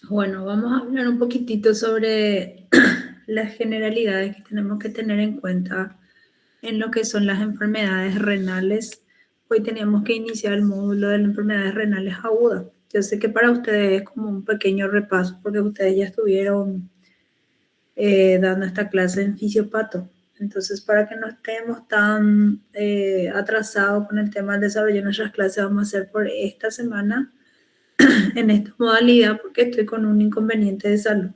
Bueno, vamos a hablar un poquitito sobre las generalidades que tenemos que tener en cuenta en lo que son las enfermedades renales. Hoy tenemos que iniciar el módulo de las enfermedades renales agudas. Yo sé que para ustedes es como un pequeño repaso porque ustedes ya estuvieron dando esta clase en fisiopato. Entonces, para que no estemos tan atrasados con el tema del desarrollo de nuestras clases, vamos a hacer por esta semana en esta modalidad porque estoy con un inconveniente de salud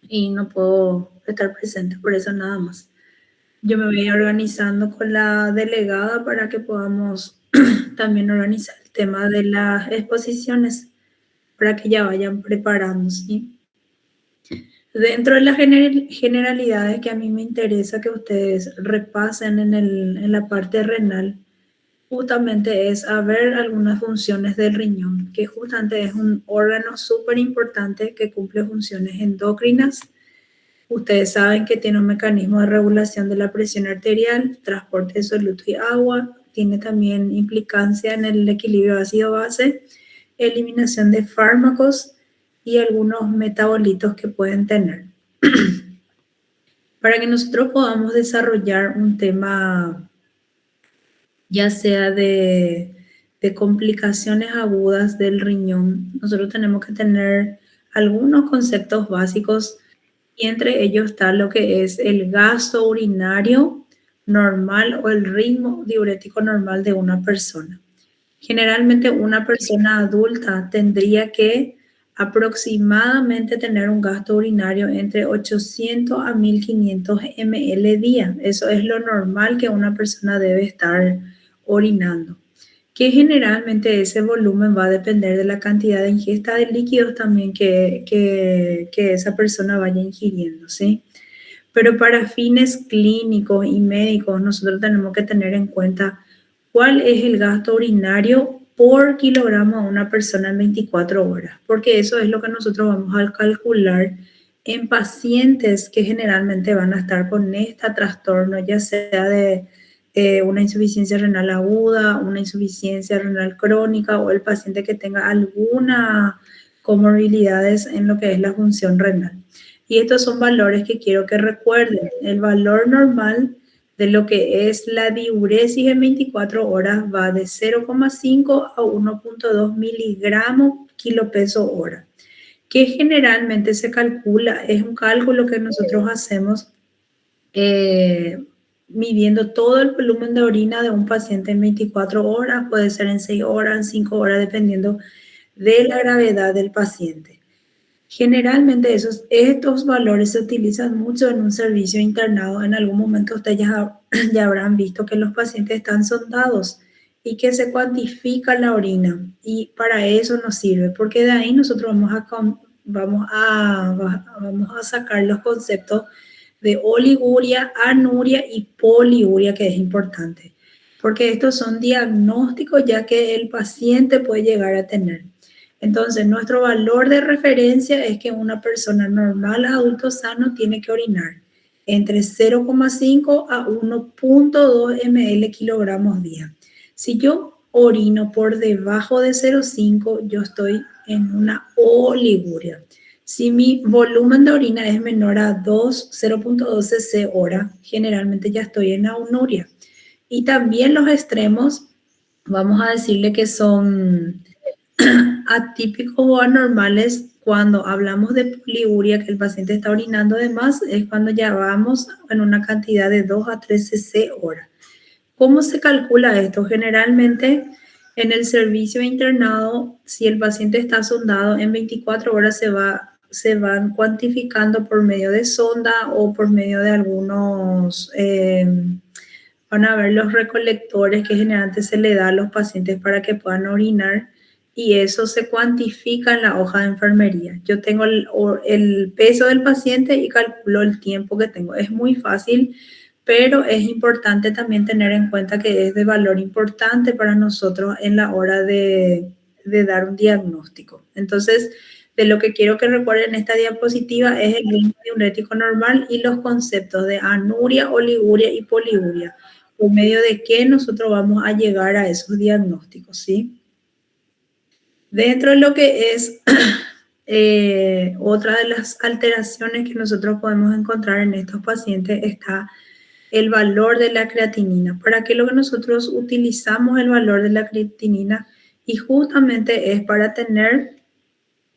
y no puedo estar presente, por eso nada más. Yo me voy a ir organizando con la delegada para que podamos también organizar el tema de las exposiciones para que ya vayan preparándose, ¿sí? Dentro de las generalidades que a mí me interesa que ustedes repasen en la parte renal, justamente es a ver algunas funciones del riñón, que justamente es un órgano súper importante que cumple funciones endocrinas. Ustedes saben que tiene un mecanismo de regulación de la presión arterial, transporte de soluto y agua, tiene también implicancia en el equilibrio ácido-base, eliminación de fármacos y algunos metabolitos que pueden tener. Para que nosotros podamos desarrollar un tema ya sea de complicaciones agudas del riñón, nosotros tenemos que tener algunos conceptos básicos y entre ellos está lo que es el gasto urinario normal o el ritmo diurético normal de una persona. Generalmente una persona adulta tendría que aproximadamente tener un gasto urinario entre 800 a 1500 ml día. Eso es lo normal que una persona debe estar orinando. Que generalmente ese volumen va a depender de la cantidad de ingesta de líquidos también que esa persona vaya ingiriendo, ¿sí? Pero para fines clínicos y médicos, nosotros tenemos que tener en cuenta cuál es el gasto urinario por kilogramo a una persona en 24 horas, porque eso es lo que nosotros vamos a calcular en pacientes que generalmente van a estar con este trastorno, ya sea de una insuficiencia renal aguda, una insuficiencia renal crónica o el paciente que tenga alguna comorbilidades en lo que es la función renal. Y estos son valores que quiero que recuerden. El valor normal de lo que es la diuresis en 24 horas va de 0,5 a 1,2 miligramos kilo peso hora, que generalmente se calcula, es un cálculo que nosotros hacemos midiendo todo el volumen de orina de un paciente en 24 horas, puede ser en 6 horas, en 5 horas, dependiendo de la gravedad del paciente. Generalmente estos valores se utilizan mucho en un servicio internado. En algún momento ustedes ya habrán visto que los pacientes están sondados y que se cuantifica la orina. Y para eso nos sirve, porque de ahí nosotros vamos a sacar los conceptos de oliguria, anuria y poliuria, que es importante, porque estos son diagnósticos ya que el paciente puede llegar a tener. Entonces, nuestro valor de referencia es que una persona normal, adulto sano, tiene que orinar entre 0,5 a 1,2 ml kilogramos día. Si yo orino por debajo de 0,5, yo estoy en una oliguria. Si mi volumen de orina es menor a 0,2 cc hora, generalmente ya estoy en anuria. Y también los extremos, vamos a decirle que son atípicos o anormales. Cuando hablamos de poliuria, que el paciente está orinando de más, es cuando ya vamos en una cantidad de 2 a 3 cc hora. ¿Cómo se calcula esto? Generalmente en el servicio internado, si el paciente está sondado, en 24 horas se van cuantificando por medio de sonda o por medio de algunos, van a ver los recolectores que generalmente se le da a los pacientes para que puedan orinar y eso se cuantifica en la hoja de enfermería. Yo tengo el peso del paciente y calculo el tiempo que tengo. Es muy fácil, pero es importante también tener en cuenta que es de valor importante para nosotros en la hora de dar un diagnóstico. Entonces, de lo que quiero que recuerden en esta diapositiva es el ritmo diurético normal y los conceptos de anuria, oliguria y poliuria. por medio de qué nosotros vamos a llegar a esos diagnósticos, ¿sí? Dentro de lo que es otra de las alteraciones que nosotros podemos encontrar en estos pacientes está el valor de la creatinina. ¿Para qué lo que nosotros utilizamos el valor de la creatinina? Y justamente es para tener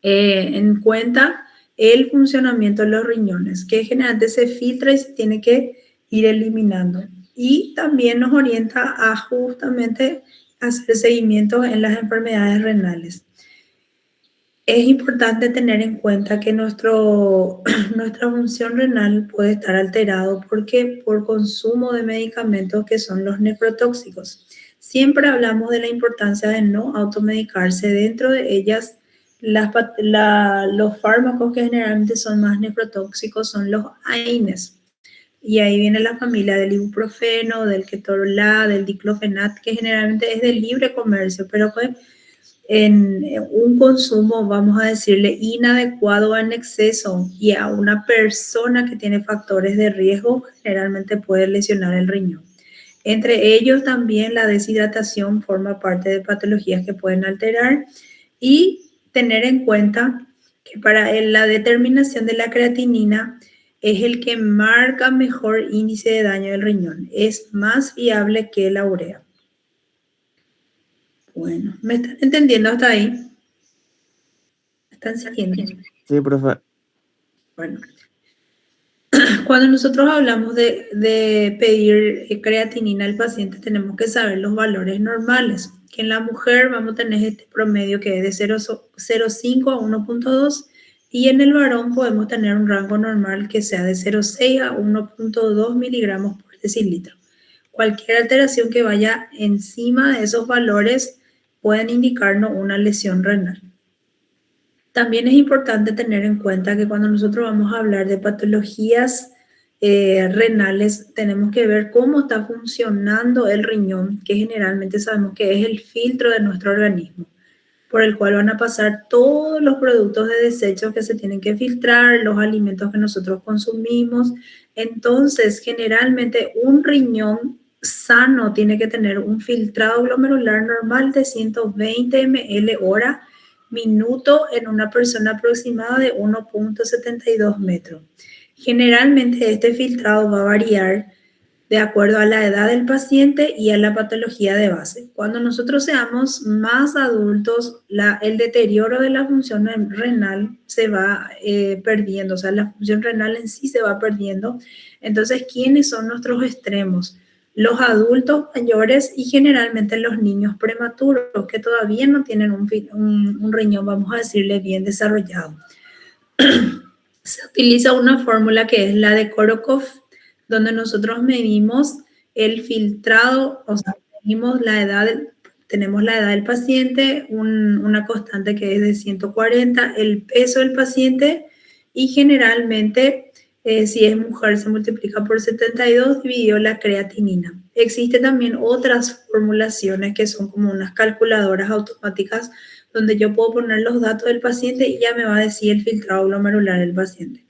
en cuenta el funcionamiento de los riñones, que generalmente se filtra y se tiene que ir eliminando. Y también nos orienta a justamente hacer seguimiento en las enfermedades renales. Es importante tener en cuenta que nuestra función renal puede estar alterado porque por consumo de medicamentos que son los nefrotóxicos. Siempre hablamos de la importancia de no automedicarse. Dentro de ellas, los fármacos que generalmente son más nefrotóxicos son los AINES. Y ahí viene la familia del ibuprofeno, del ketorolac, del diclofenac, que generalmente es de libre comercio, pero pues en un consumo, vamos a decirle, inadecuado en exceso y a una persona que tiene factores de riesgo, generalmente puede lesionar el riñón. Entre ellos también la deshidratación forma parte de patologías que pueden alterar y tener en cuenta que para la determinación de la creatinina es el que marca mejor índice de daño del riñón. Es más fiable que la urea. Bueno, ¿me están entendiendo hasta ahí? ¿Me están siguiendo? Sí, profe. Bueno, cuando nosotros hablamos de pedir creatinina al paciente, tenemos que saber los valores normales. Que en la mujer vamos a tener este promedio que es de 0,5 a 1,2 y en el varón podemos tener un rango normal que sea de 0,6 a 1,2 miligramos por decilitro. Cualquier alteración que vaya encima de esos valores pueden indicarnos una lesión renal. También es importante tener en cuenta que cuando nosotros vamos a hablar de patologías renales, tenemos que ver cómo está funcionando el riñón, que generalmente sabemos que es el filtro de nuestro organismo, por el cual van a pasar todos los productos de desechos que se tienen que filtrar, los alimentos que nosotros consumimos. Entonces, generalmente un riñón sano tiene que tener un filtrado glomerular normal de 120 ml hora minuto en una persona aproximada de 1,72 metros. Generalmente este filtrado va a variar de acuerdo a la edad del paciente y a la patología de base. Cuando nosotros seamos más adultos, el deterioro de la función renal se va perdiendo, o sea, la función renal en sí se va perdiendo. Entonces, ¿quiénes son nuestros extremos? Los adultos mayores y generalmente los niños prematuros que todavía no tienen un riñón, vamos a decirle, bien desarrollado. Se utiliza una fórmula que es la de Korokov, donde nosotros medimos el filtrado, o sea, medimos la edad, tenemos la edad del paciente, una constante que es de 140, el peso del paciente y generalmente si es mujer se multiplica por 72 dividido la creatinina. Existen también otras formulaciones que son como unas calculadoras automáticas donde yo puedo poner los datos del paciente y ya me va a decir el filtrado glomerular del paciente.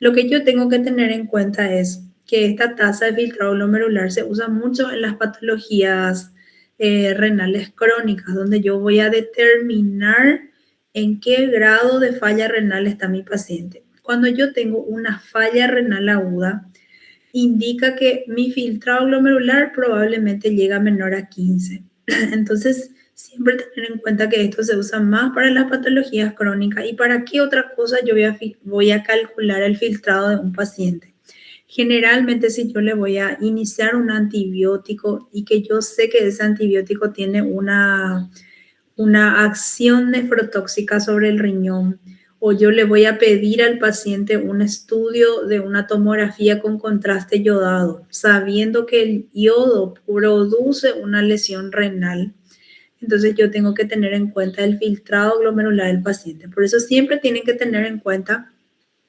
Lo que yo tengo que tener en cuenta es que esta tasa de filtrado glomerular se usa mucho en las patologías renales crónicas, donde yo voy a determinar en qué grado de falla renal está mi paciente. Cuando yo tengo una falla renal aguda, indica que mi filtrado glomerular probablemente llega a menor a 15. Entonces, siempre tener en cuenta que esto se usa más para las patologías crónicas. ¿Y para qué otra cosa yo voy a calcular el filtrado de un paciente? Generalmente, si yo le voy a iniciar un antibiótico y que yo sé que ese antibiótico tiene una acción nefrotóxica sobre el riñón, o yo le voy a pedir al paciente un estudio de una tomografía con contraste yodado, sabiendo que el yodo produce una lesión renal. Entonces yo tengo que tener en cuenta el filtrado glomerular del paciente. Por eso siempre tienen que tener en cuenta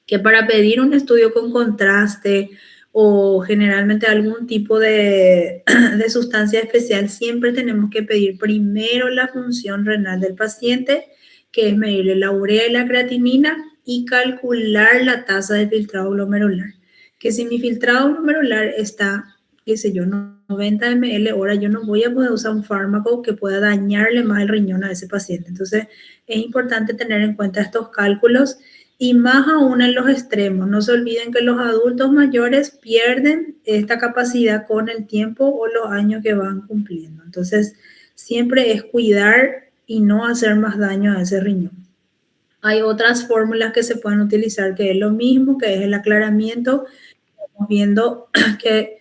que para pedir un estudio con contraste o generalmente algún tipo de sustancia especial, siempre tenemos que pedir primero la función renal del paciente, que es medirle la urea y la creatinina y calcular la tasa de filtrado glomerular. Que si mi filtrado glomerular está qué sé yo, 90 ml hora, yo no voy a poder usar un fármaco que pueda dañarle más el riñón a ese paciente. Entonces, es importante tener en cuenta estos cálculos y más aún en los extremos. No se olviden que los adultos mayores pierden esta capacidad con el tiempo o los años que van cumpliendo. Entonces, siempre es cuidar y no hacer más daño a ese riñón. Hay otras fórmulas que se pueden utilizar, que es lo mismo, que es el aclaramiento. Estamos viendo que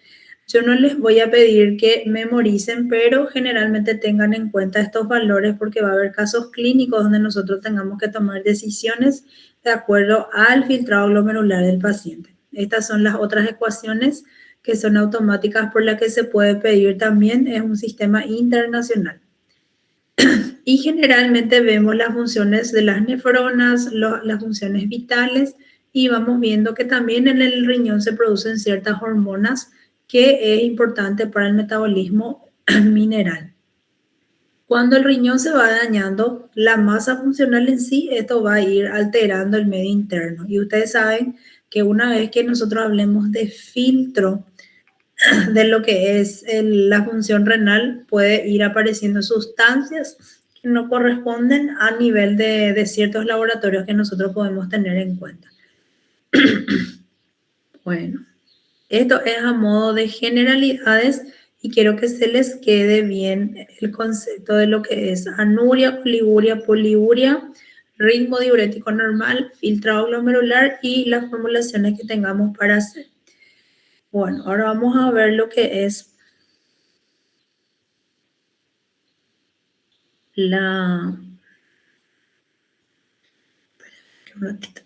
yo no les voy a pedir que memoricen, pero generalmente tengan en cuenta estos valores porque va a haber casos clínicos donde nosotros tengamos que tomar decisiones de acuerdo al filtrado glomerular del paciente. Estas son las otras ecuaciones que son automáticas por las que se puede pedir también. Es un sistema internacional. Y generalmente vemos las funciones de las nefronas, las funciones vitales, y vamos viendo que también en el riñón se producen ciertas hormonas que es importante para el metabolismo mineral. Cuando el riñón se va dañando, la masa funcional en sí, esto va a ir alterando el medio interno. Y ustedes saben que una vez que nosotros hablemos de filtro, de lo que es la función renal, puede ir apareciendo sustancias que no corresponden a nivel de ciertos laboratorios que nosotros podemos tener en cuenta. Bueno, esto es a modo de generalidades y quiero que se les quede bien el concepto de lo que es anuria, oliguria, poliuria, ritmo diurético normal, filtrado glomerular y las formulaciones que tengamos para hacer. Bueno, ahora vamos a ver lo que es la... Un ratito.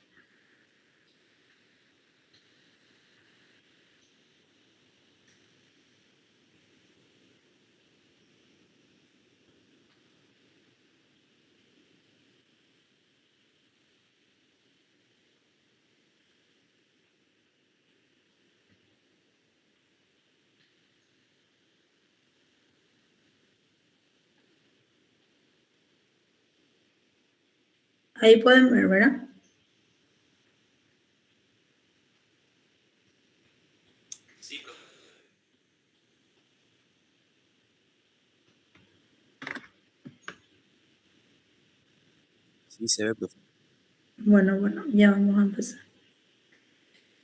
Ahí pueden ver, ¿verdad? Sí, profe. Sí, se ve, profe. Bueno, ya vamos a empezar.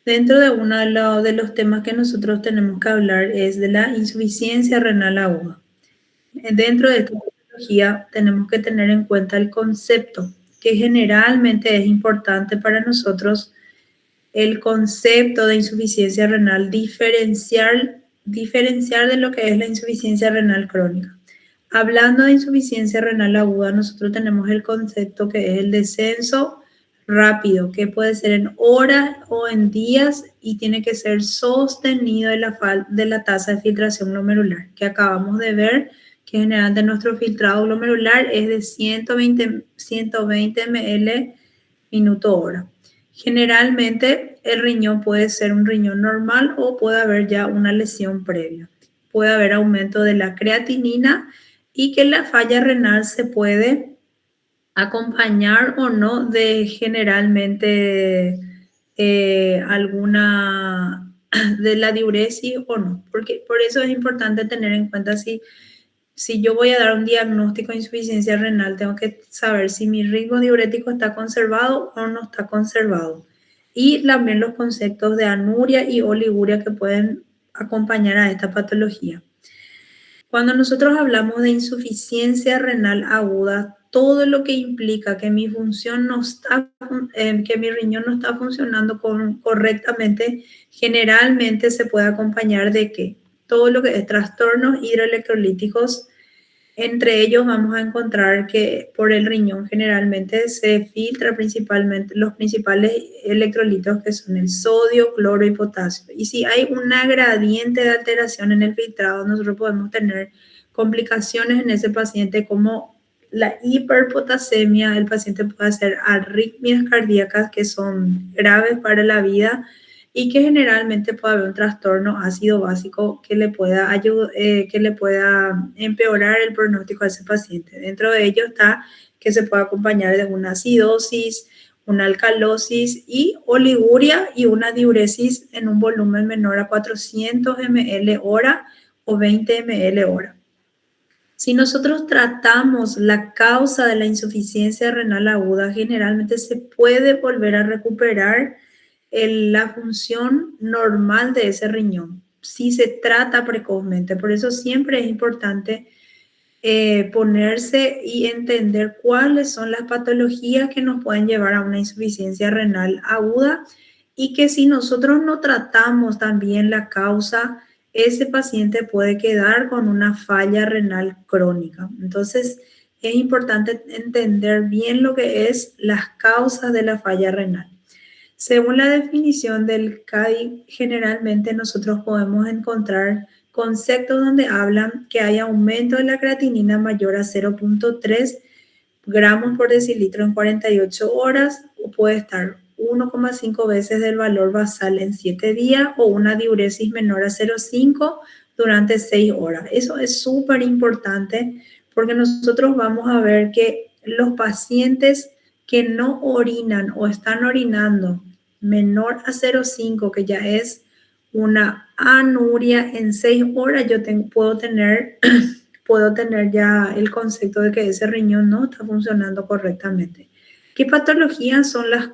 Dentro de uno de los temas que nosotros tenemos que hablar es de la insuficiencia renal aguda. Dentro de esta patología tenemos que tener en cuenta el concepto, que generalmente es importante para nosotros, el concepto de insuficiencia renal diferenciar de lo que es la insuficiencia renal crónica. Hablando de insuficiencia renal aguda, nosotros tenemos el concepto que es el descenso rápido, que puede ser en horas o en días y tiene que ser sostenido de la tasa de filtración glomerular, que acabamos de ver que generalmente nuestro filtrado glomerular es de 120 ml minuto hora. Generalmente el riñón puede ser un riñón normal o puede haber ya una lesión previa. Puede haber aumento de la creatinina y que la falla renal se puede acompañar o no de generalmente alguna de la diuresis o no. Porque por eso es importante tener en cuenta si yo voy a dar un diagnóstico de insuficiencia renal, tengo que saber si mi ritmo diurético está conservado o no está conservado. Y también los conceptos de anuria y oliguria que pueden acompañar a esta patología. Cuando nosotros hablamos de insuficiencia renal aguda, todo lo que implica que mi función no está, que mi riñón no está funcionando correctamente, generalmente se puede acompañar de que todo lo que es trastornos hidroelectrolíticos, entre ellos vamos a encontrar que por el riñón generalmente se filtra principalmente los principales electrolitos que son el sodio, cloro y potasio. Y si hay una gradiente de alteración en el filtrado, nosotros podemos tener complicaciones en ese paciente como la hiperpotasemia, el paciente puede hacer arritmias cardíacas que son graves para la vida y que generalmente puede haber un trastorno ácido básico que le pueda que le pueda empeorar el pronóstico a ese paciente. Dentro de ello está que se puede acompañar de una acidosis, una alcalosis y oliguria y una diuresis en un volumen menor a 400 ml hora o 20 ml hora. Si nosotros tratamos la causa de la insuficiencia renal aguda, generalmente se puede volver a recuperar la función normal de ese riñón, si se trata precozmente. Por eso siempre es importante ponerse y entender cuáles son las patologías que nos pueden llevar a una insuficiencia renal aguda y que si nosotros no tratamos también la causa, ese paciente puede quedar con una falla renal crónica. Entonces, es importante entender bien lo que es las causas de la falla renal. Según la definición del CAI, generalmente nosotros podemos encontrar conceptos donde hablan que hay aumento de la creatinina mayor a 0.3 gramos por decilitro en 48 horas, o puede estar 1,5 veces del valor basal en 7 días, o una diuresis menor a 0,5 durante 6 horas. Eso es súper importante porque nosotros vamos a ver que los pacientes que no orinan o están orinando menor a 0,5, que ya es una anuria en 6 horas, yo puedo tener ya el concepto de que ese riñón no está funcionando correctamente. ¿Qué patologías son las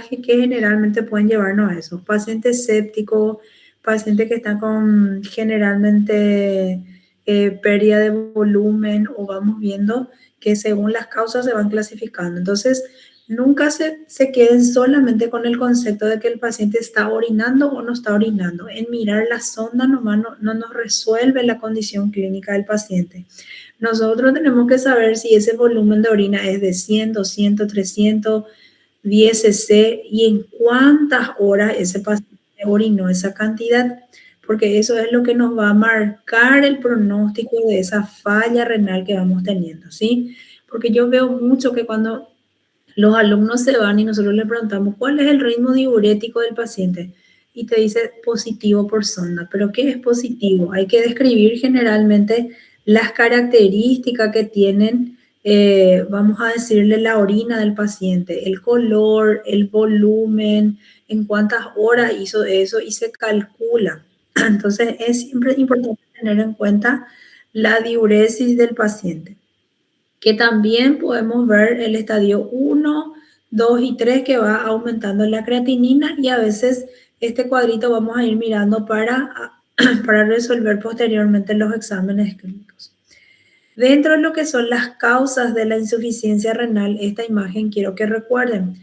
que generalmente pueden llevarnos a eso? Pacientes sépticos, pacientes que están con generalmente pérdida de volumen, o vamos viendo que según las causas se van clasificando. Entonces, nunca se queden solamente con el concepto de que el paciente está orinando o no está orinando. En mirar la sonda nomás no nos resuelve la condición clínica del paciente. Nosotros tenemos que saber si ese volumen de orina es de 100, 200, 300, 10 cc y en cuántas horas ese paciente orinó esa cantidad, porque eso es lo que nos va a marcar el pronóstico de esa falla renal que vamos teniendo, ¿sí? Porque yo veo mucho que cuando los alumnos se van y nosotros le preguntamos cuál es el ritmo diurético del paciente y te dice positivo por sonda. ¿Pero qué es positivo? Hay que describir generalmente las características que tienen, vamos a decirle, la orina del paciente, el color, el volumen, en cuántas horas hizo eso y se calcula. Entonces es siempre importante tener en cuenta la diuresis del paciente, que también podemos ver el estadio 1, 2 y 3 que va aumentando la creatinina, y a veces este cuadrito vamos a ir mirando para resolver posteriormente los exámenes clínicos. Dentro de lo que son las causas de la insuficiencia renal, esta imagen quiero que recuerden.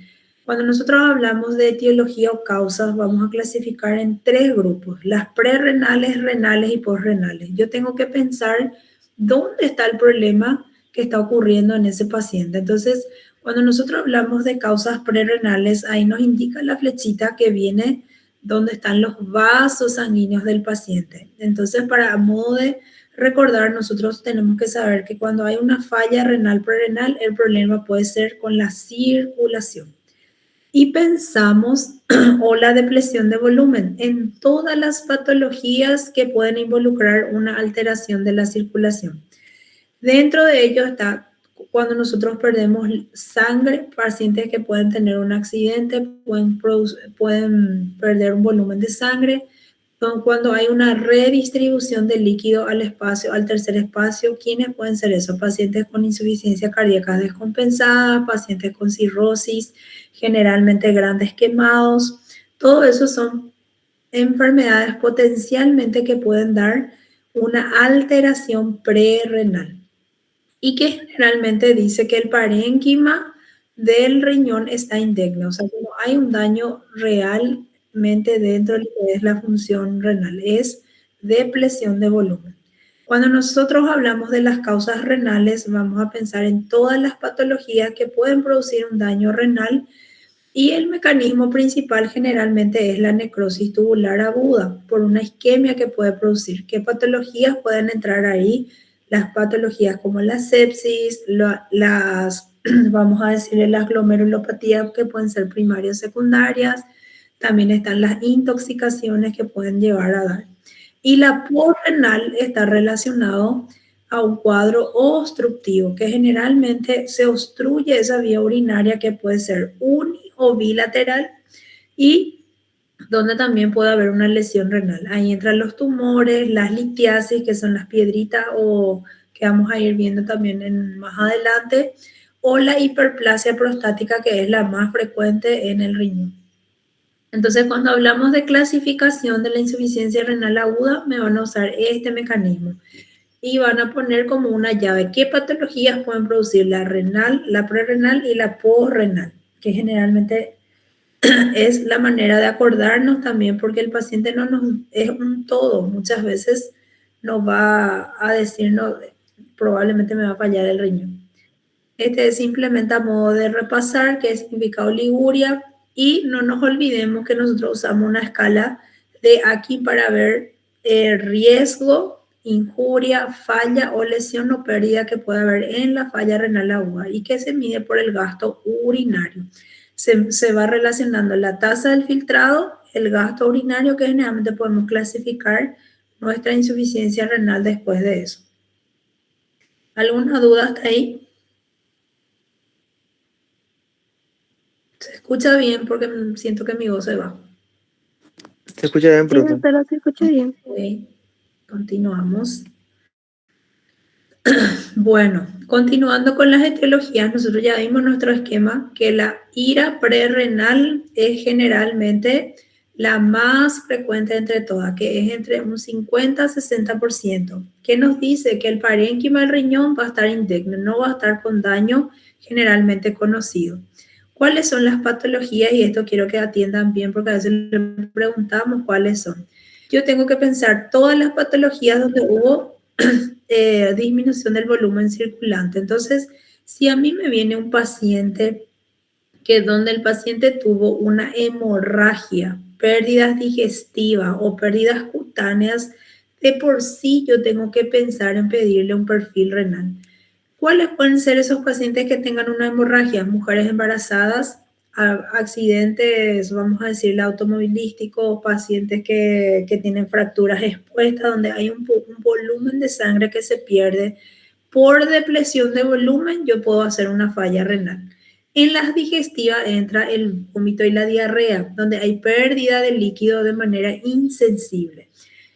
Cuando nosotros hablamos de etiología o causas, vamos a clasificar en 3 grupos: las prerrenales, renales y posrenales. Yo tengo que pensar dónde está el problema que está ocurriendo en ese paciente. Entonces, cuando nosotros hablamos de causas prerrenales, ahí nos indica la flechita que viene donde están los vasos sanguíneos del paciente. Entonces, para modo de recordar, nosotros tenemos que saber que cuando hay una falla renal prerrenal, el problema puede ser con la circulación. Y pensamos, o la depresión de volumen, en todas las patologías que pueden involucrar una alteración de la circulación. Dentro de ello está cuando nosotros perdemos sangre, pacientes que pueden tener un accidente, pueden perder un volumen de sangre. Cuando hay una redistribución de líquido al espacio, al tercer espacio, ¿quiénes pueden ser esos? Pacientes con insuficiencia cardíaca descompensada, pacientes con cirrosis, generalmente grandes quemados. Todo eso son enfermedades potencialmente que pueden dar una alteración prerrenal, y que generalmente dice que el parénquima del riñón está indemne, o sea, que no hay un daño realmente dentro de lo que es la función renal, es depresión de volumen. Cuando nosotros hablamos de las causas renales, vamos a pensar en todas las patologías que pueden producir un daño renal, y el mecanismo principal generalmente es la necrosis tubular aguda por una isquemia que puede producir. ¿Qué patologías pueden entrar ahí? Las patologías como la sepsis, vamos a decirle, las glomerulopatías que pueden ser primarias o secundarias. También están las intoxicaciones que pueden llevar a dar. Y la posrenal está relacionado a un cuadro obstructivo, que generalmente se obstruye esa vía urinaria, que puede ser o bilateral y donde también puede haber una lesión renal. Ahí entran los tumores, las litiasis, que son las piedritas o que vamos a ir viendo también más adelante, o la hiperplasia prostática, que es la más frecuente en el riñón. Entonces, cuando hablamos de clasificación de la insuficiencia renal aguda, me van a usar este mecanismo y van a poner como una llave qué patologías pueden producir la renal, la prerrenal y la posrenal, que generalmente es la manera de acordarnos también, porque el paciente no nos es un todo. Muchas veces nos va a decirnos, probablemente me va a fallar el riñón. Este es simplemente a modo de repasar qué significa oliguria, y no nos olvidemos que nosotros usamos una escala de aquí para ver riesgo, injuria, falla o lesión o pérdida que puede haber en la falla renal aguda, y que se mide por el gasto urinario. Se va relacionando la tasa del filtrado, el gasto urinario, que generalmente podemos clasificar nuestra insuficiencia renal después de eso. ¿Alguna duda hasta ahí? Se escucha bien porque siento que mi voz se va. Se escucha bien, Sí, profe. doctora, se escucha bien. Ok, continuamos. Bueno, continuando con las etiologías, nosotros ya vimos nuestro esquema que la ira prerrenal es generalmente la más frecuente entre todas, que es entre un 50 a 60%, que nos dice que el parénquima del riñón va a estar indemne, no va a estar con daño generalmente conocido. ¿Cuáles son las patologías? Y esto quiero que atiendan bien porque a veces le preguntamos cuáles son. Yo tengo que pensar todas las patologías donde hubo disminución del volumen circulante. Entonces, si a mí me viene un paciente donde el paciente tuvo una hemorragia, pérdidas digestivas o pérdidas cutáneas, de por sí yo tengo que pensar en pedirle un perfil renal. ¿Cuáles pueden ser esos pacientes que tengan una hemorragia? Mujeres embarazadas, accidentes, vamos a decir, automovilísticos, pacientes que tienen fracturas expuestas, donde hay un volumen de sangre que se pierde. Por depresión de volumen, yo puedo hacer una falla renal. En las digestivas entra el vómito y la diarrea, donde hay pérdida de líquido de manera insensible.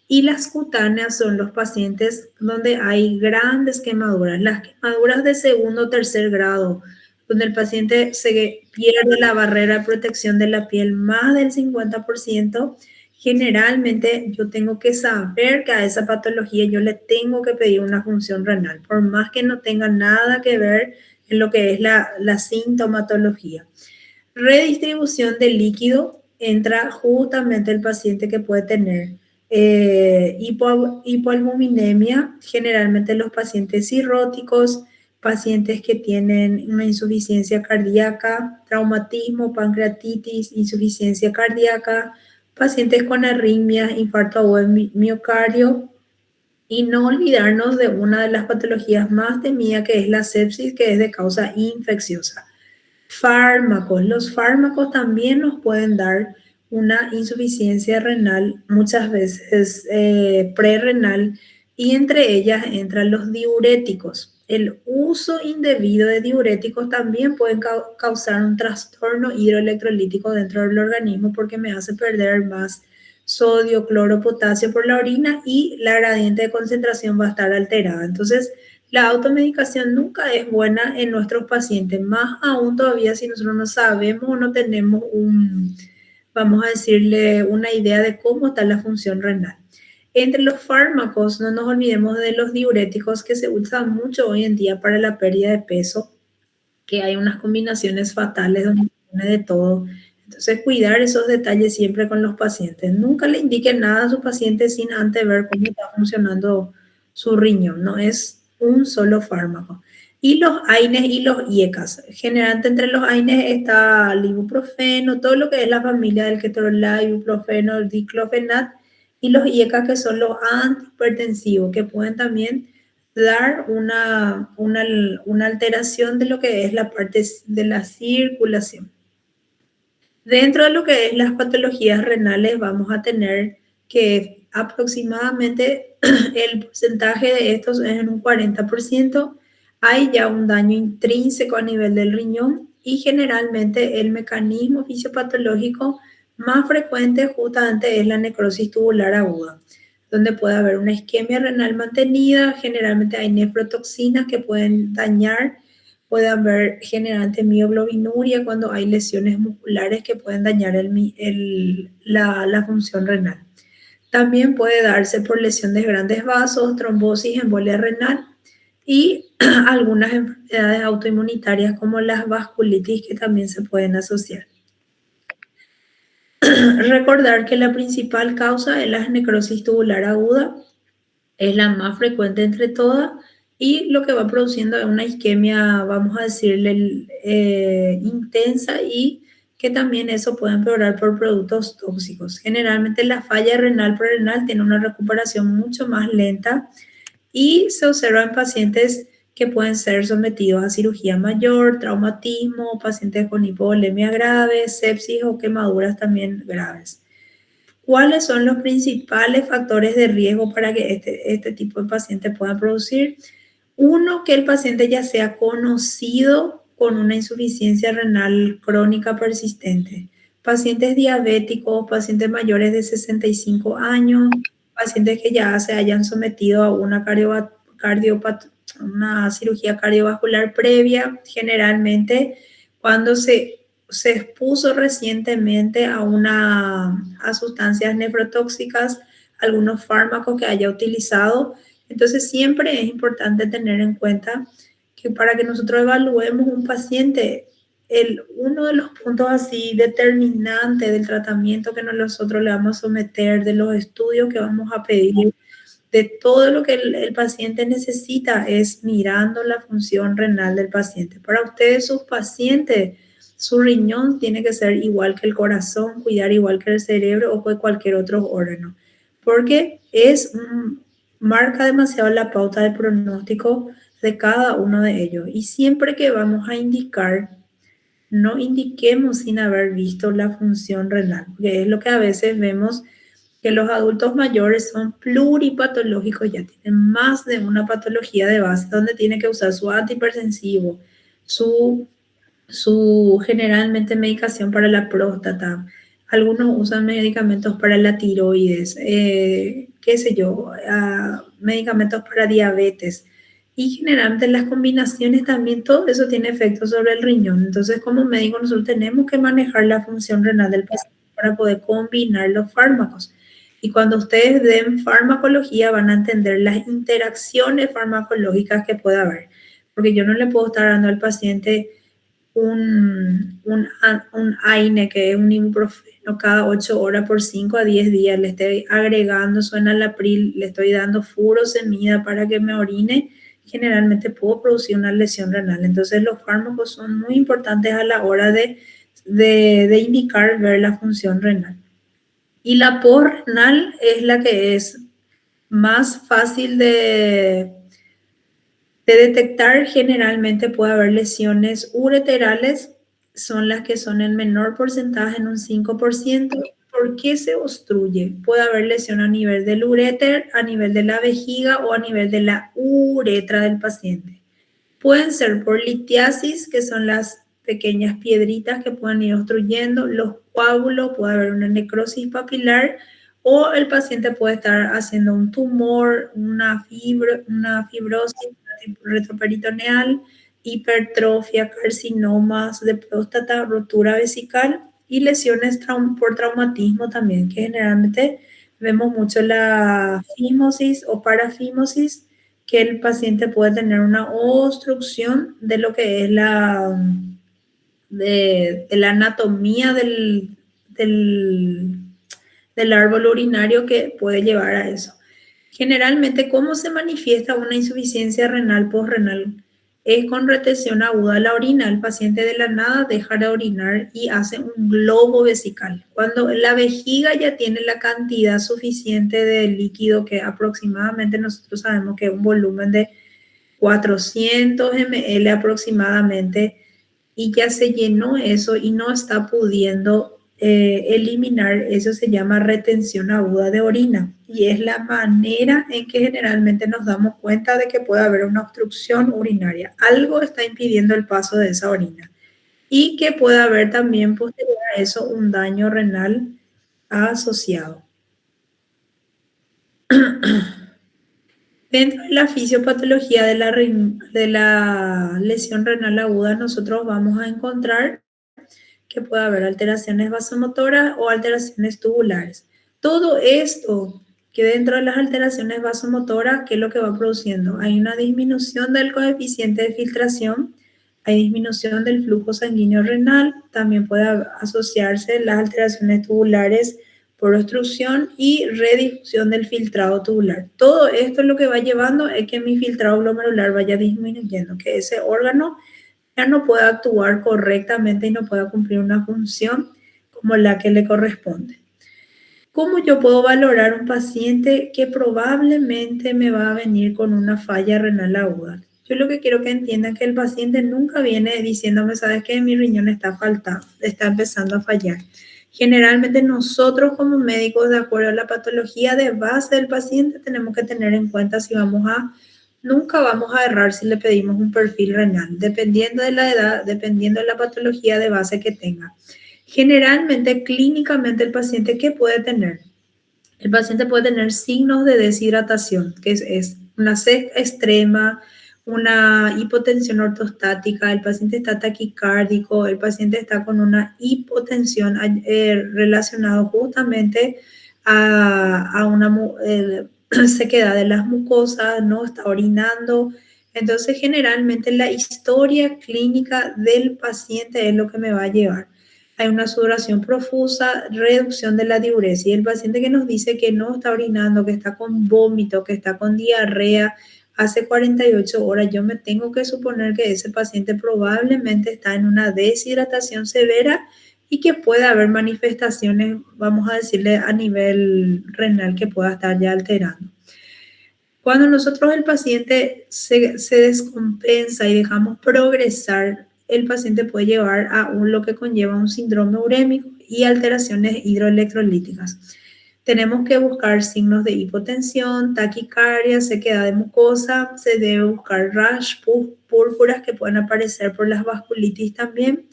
Y las cutáneas son los pacientes donde hay grandes quemaduras, las quemaduras de segundo o tercer grado, donde el paciente se pierde la barrera de protección de la piel más del 50%. Generalmente yo tengo que saber que a esa patología yo le tengo que pedir una función renal, por más que no tenga nada que ver en lo que es la sintomatología. Redistribución del líquido, entra justamente el paciente que puede tener hipoalbuminemia, generalmente los pacientes cirróticos, pacientes que tienen una insuficiencia cardíaca, traumatismo, pancreatitis, insuficiencia cardíaca, pacientes con arritmias, infarto agudo de miocardio, y no olvidarnos de una de las patologías más temidas, que es la sepsis, que es de causa infecciosa. Fármacos. Los fármacos también nos pueden dar una insuficiencia renal, muchas veces prerrenal, y entre ellas entran los diuréticos. El uso indebido de diuréticos también puede causar un trastorno hidroelectrolítico dentro del organismo, porque me hace perder más sodio, cloro, potasio por la orina, y la gradiente de concentración va a estar alterada. Entonces, la automedicación nunca es buena en nuestros pacientes, más aún todavía si nosotros no sabemos o no tenemos vamos a decirle, una idea de cómo está la función renal. Entre los fármacos, no nos olvidemos de los diuréticos, que se usan mucho hoy en día para la pérdida de peso, que hay unas combinaciones fatales donde tiene de todo. Entonces, cuidar esos detalles siempre con los pacientes. Nunca le indiquen nada a su paciente sin antes ver cómo está funcionando su riñón. No es un solo fármaco. Y los AINES y los IECAS. Generalmente entre los AINES está el ibuprofeno, todo lo que es la familia del ketorolac, ibuprofeno, el diclofenac, y los IECAS, que son los antihipertensivos, que pueden también dar una alteración de lo que es la parte de la circulación. Dentro de lo que es las patologías renales, vamos a tener que aproximadamente el porcentaje de estos es en un 40%. Hay ya un daño intrínseco a nivel del riñón, y generalmente el mecanismo fisiopatológico más frecuente justamente es la necrosis tubular aguda, donde puede haber una isquemia renal mantenida, generalmente hay nefrotoxinas que pueden dañar, puede haber generalmente mioglobinuria cuando hay lesiones musculares que pueden dañar la función renal. También puede darse por lesión de grandes vasos, trombosis, embolia renal y algunas enfermedades autoinmunitarias como las vasculitis que también se pueden asociar. Recordar que la principal causa es la necrosis tubular aguda, es la más frecuente entre todas y lo que va produciendo es una isquemia, vamos a decirle, intensa y que también eso puede empeorar por productos tóxicos. Generalmente la falla renal prerenal tiene una recuperación mucho más lenta y se observa en pacientes que pueden ser sometidos a cirugía mayor, traumatismo, pacientes con hipovolemia grave, sepsis o quemaduras también graves. ¿Cuáles son los principales factores de riesgo para que este tipo de pacientes puedan producir? Uno, que el paciente ya sea conocido con una insuficiencia renal crónica persistente. Pacientes diabéticos, pacientes mayores de 65 años, pacientes que ya se hayan sometido a una cirugía cardiovascular previa, generalmente cuando se expuso recientemente a sustancias nefrotóxicas, algunos fármacos que haya utilizado. Entonces siempre es importante tener en cuenta que para que nosotros evaluemos un paciente, uno de los puntos así determinantes del tratamiento que nosotros le vamos a someter, de los estudios que vamos a pedir, de todo lo que el paciente necesita, es mirando la función renal del paciente. Para ustedes, sus pacientes, su riñón tiene que ser igual que el corazón, cuidar igual que el cerebro o que cualquier otro órgano, porque marca demasiado la pauta de pronóstico de cada uno de ellos. Y siempre que vamos a indicar, no indiquemos sin haber visto la función renal, que es lo que a veces vemos, que los adultos mayores son pluripatológicos, ya tienen más de una patología de base, donde tiene que usar su antihipertensivo, su generalmente medicación para la próstata. Algunos usan medicamentos para la tiroides, qué sé yo, medicamentos para diabetes. Y generalmente las combinaciones también, todo eso tiene efecto sobre el riñón. Entonces, como médico, nosotros tenemos que manejar la función renal del paciente para poder combinar los fármacos. Y cuando ustedes den farmacología, van a entender las interacciones farmacológicas que puede haber. Porque yo no le puedo estar dando al paciente un AINE, que es un ibuprofeno, cada 8 horas por 5 a 10 días. Le estoy agregando suenalapril, le estoy dando furosemida para que me orine. Generalmente puedo producir una lesión renal. Entonces los fármacos son muy importantes a la hora de indicar, ver la función renal. Y la postrenal es la que es más fácil de detectar. Generalmente puede haber lesiones ureterales, son las que son en menor porcentaje, en un 5%. ¿Por qué se obstruye? Puede haber lesión a nivel del uréter, a nivel de la vejiga o a nivel de la uretra del paciente. Pueden ser por litiasis, que son las pequeñas piedritas que pueden ir obstruyendo, los coágulos, puede haber una necrosis papilar, o el paciente puede estar haciendo un tumor, una fibrosis retroperitoneal, hipertrofia, carcinomas de próstata, rotura vesical y lesiones por traumatismo también, que generalmente vemos mucho la fimosis o parafimosis, que el paciente puede tener una obstrucción de lo que es de la anatomía del árbol urinario, que puede llevar a eso. Generalmente, ¿cómo se manifiesta una insuficiencia renal postrenal? Es con retención aguda de la orina. El paciente de la nada deja de orinar y hace un globo vesical. Cuando la vejiga ya tiene la cantidad suficiente de líquido, que aproximadamente nosotros sabemos que es un volumen de 400 ml aproximadamente, y ya se llenó eso y no está pudiendo eliminar, eso se llama retención aguda de orina, y es la manera en que generalmente nos damos cuenta de que puede haber una obstrucción urinaria. Algo está impidiendo el paso de esa orina. y que pueda haber también posterior a eso un daño renal asociado. Dentro de la fisiopatología de la lesión renal aguda, nosotros vamos a encontrar que puede haber alteraciones vasomotoras o alteraciones tubulares. Todo esto que dentro de las alteraciones vasomotoras, ¿qué es lo que va produciendo? Hay una disminución del coeficiente de filtración, hay disminución del flujo sanguíneo renal, también puede asociarse las alteraciones tubulares por obstrucción y redifusión del filtrado tubular. Todo esto lo que va llevando es que mi filtrado glomerular vaya disminuyendo, que ese órgano ya no pueda actuar correctamente y no pueda cumplir una función como la que le corresponde. ¿Cómo yo puedo valorar un paciente que probablemente me va a venir con una falla renal aguda? Yo lo que quiero que entiendan es que el paciente nunca viene diciéndome, ¿sabes qué? Mi riñón está faltando, está empezando a fallar. Generalmente nosotros como médicos, de acuerdo a la patología de base del paciente, tenemos que tener en cuenta si nunca vamos a errar si le pedimos un perfil renal, dependiendo de la edad, dependiendo de la patología de base que tenga. Generalmente, clínicamente, el paciente, ¿qué puede tener? El paciente puede tener signos de deshidratación, que es una sed extrema, una hipotensión ortostática, el paciente está taquicárdico, el paciente está con una hipotensión relacionada justamente a una sequedad de las mucosas, no está orinando. Entonces, generalmente la historia clínica del paciente es lo que me va a llevar. Hay una sudoración profusa, reducción de la diuresis. El paciente que nos dice que no está orinando, que está con vómito, que está con diarrea, hace 48 horas, yo me tengo que suponer que ese paciente probablemente está en una deshidratación severa y que puede haber manifestaciones, vamos a decirle, a nivel renal que pueda estar ya alterando. Cuando nosotros el paciente se descompensa y dejamos progresar, el paciente puede llevar a lo que conlleva un síndrome urémico y alteraciones hidroelectrolíticas. Tenemos que buscar signos de hipotensión, taquicardia, sequedad de mucosa, se debe buscar rash, púrpuras que pueden aparecer por las vasculitis también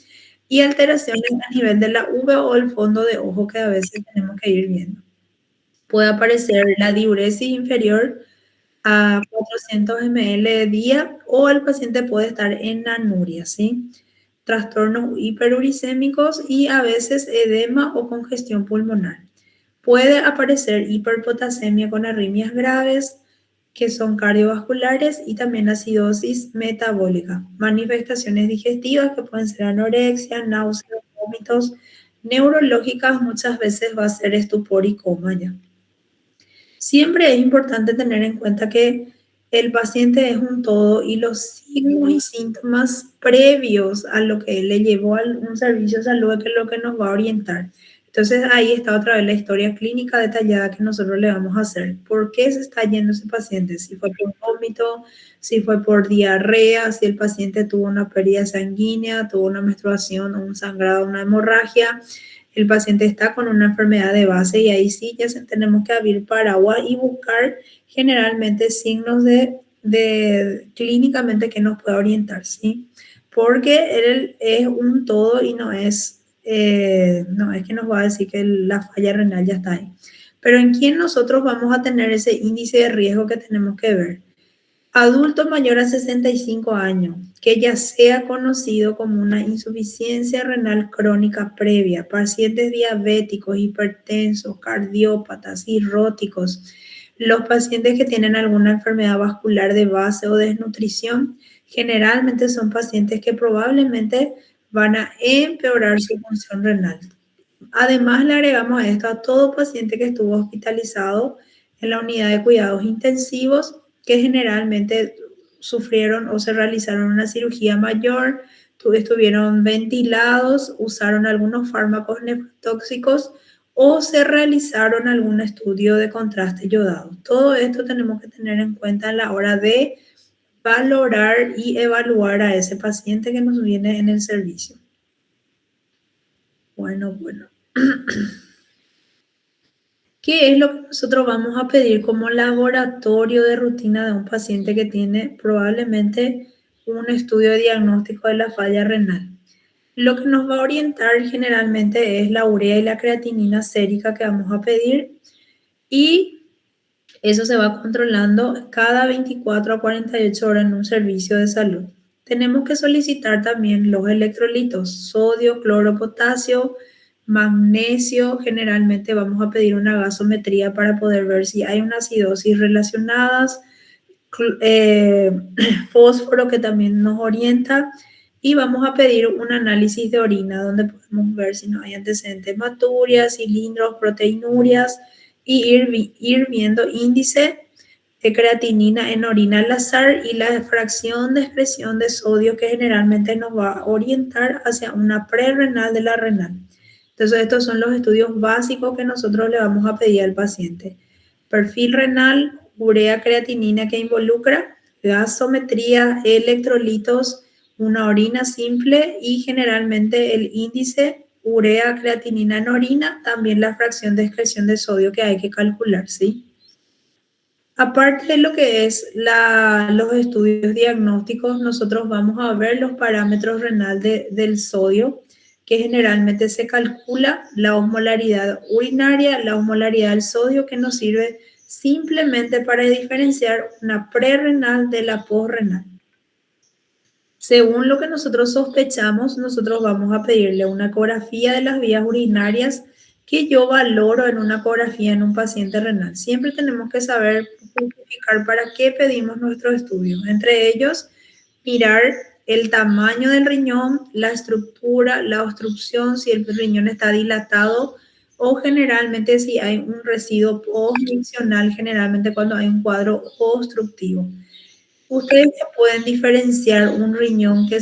y alteraciones a nivel de la uva o el fondo de ojo que a veces tenemos que ir viendo. Puede aparecer la diuresis inferior a 400 ml de día o el paciente puede estar en anuria, ¿sí? Trastornos hiperuricémicos y a veces edema o congestión pulmonar. Puede aparecer hiperpotasemia con arritmias graves que son cardiovasculares y también acidosis metabólica. Manifestaciones digestivas que pueden ser anorexia, náuseas, vómitos. Neurológicas muchas veces va a ser estupor y coma ya. Siempre es importante tener en cuenta que el paciente es un todo y los signos y síntomas previos a lo que le llevó a un servicio de salud es lo que nos va a orientar. Entonces ahí está otra vez la historia clínica detallada que nosotros le vamos a hacer. ¿Por qué se está yendo ese paciente? Si fue por vómito, si fue por diarrea, si el paciente tuvo una pérdida sanguínea, tuvo una menstruación, un sangrado, una hemorragia. El paciente está con una enfermedad de base y ahí sí ya tenemos que abrir paraguas y buscar generalmente signos de clínicamente que nos pueda orientar, ¿sí? Porque él es un todo y no es que nos va a decir que la falla renal ya está ahí. Pero ¿en quién nosotros vamos a tener ese índice de riesgo que tenemos que ver? Adulto mayor a 65 años, que ya sea conocido como una insuficiencia renal crónica previa, pacientes diabéticos, hipertensos, cardiópatas, cirróticos, los pacientes que tienen alguna enfermedad vascular de base o desnutrición, generalmente son pacientes que probablemente van a empeorar su función renal. Además, le agregamos a esto a todo paciente que estuvo hospitalizado en la unidad de cuidados intensivos, que generalmente sufrieron o se realizaron una cirugía mayor, estuvieron ventilados, usaron algunos fármacos nefrotóxicos o se realizaron algún estudio de contraste yodado. Todo esto tenemos que tener en cuenta a la hora de valorar y evaluar a ese paciente que nos viene en el servicio. Bueno. ¿Qué es lo que nosotros vamos a pedir como laboratorio de rutina de un paciente que tiene probablemente un estudio de diagnóstico de la falla renal? Lo que nos va a orientar generalmente es la urea y la creatinina sérica que vamos a pedir, y eso se va controlando cada 24 a 48 horas en un servicio de salud. Tenemos que solicitar también los electrolitos: sodio, cloro, potasio, magnesio. Generalmente vamos a pedir una gasometría para poder ver si hay una acidosis relacionadas, fósforo, que también nos orienta, y vamos a pedir un análisis de orina donde podemos ver si no hay antecedentes hematurias, cilindros, proteinurias, y ir viendo índice de creatinina en orina al azar y la fracción de excreción de sodio, que generalmente nos va a orientar hacia una prerrenal de la renal. Entonces, estos son los estudios básicos que nosotros le vamos a pedir al paciente: perfil renal, urea creatinina que involucra, gasometría, electrolitos, una orina simple y generalmente el índice urea creatinina en orina, también la fracción de excreción de sodio que hay que calcular, ¿sí? Aparte de lo que es los estudios diagnósticos, nosotros vamos a ver los parámetros renal del sodio, que generalmente se calcula la osmolaridad urinaria, la osmolaridad del sodio, que nos sirve simplemente para diferenciar una prerrenal de la posrenal. Según lo que nosotros sospechamos, nosotros vamos a pedirle una ecografía de las vías urinarias, que yo valoro en una ecografía en un paciente renal. Siempre tenemos que saber justificar para qué pedimos nuestros estudios. Entre ellos, mirar el tamaño del riñón, la estructura, la obstrucción, si el riñón está dilatado, o generalmente si hay un residuo postmiccional, generalmente cuando hay un cuadro obstructivo. Ustedes pueden diferenciar un riñón que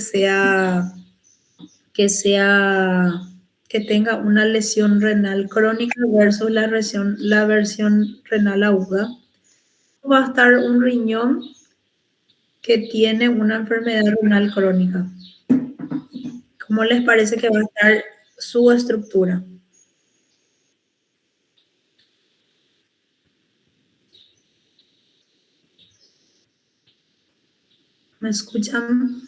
tenga una lesión renal crónica versus la versión renal aguda. Va a estar un riñón que tiene una enfermedad renal crónica. ¿Cómo les parece que va a estar su estructura? ¿Me escuchan?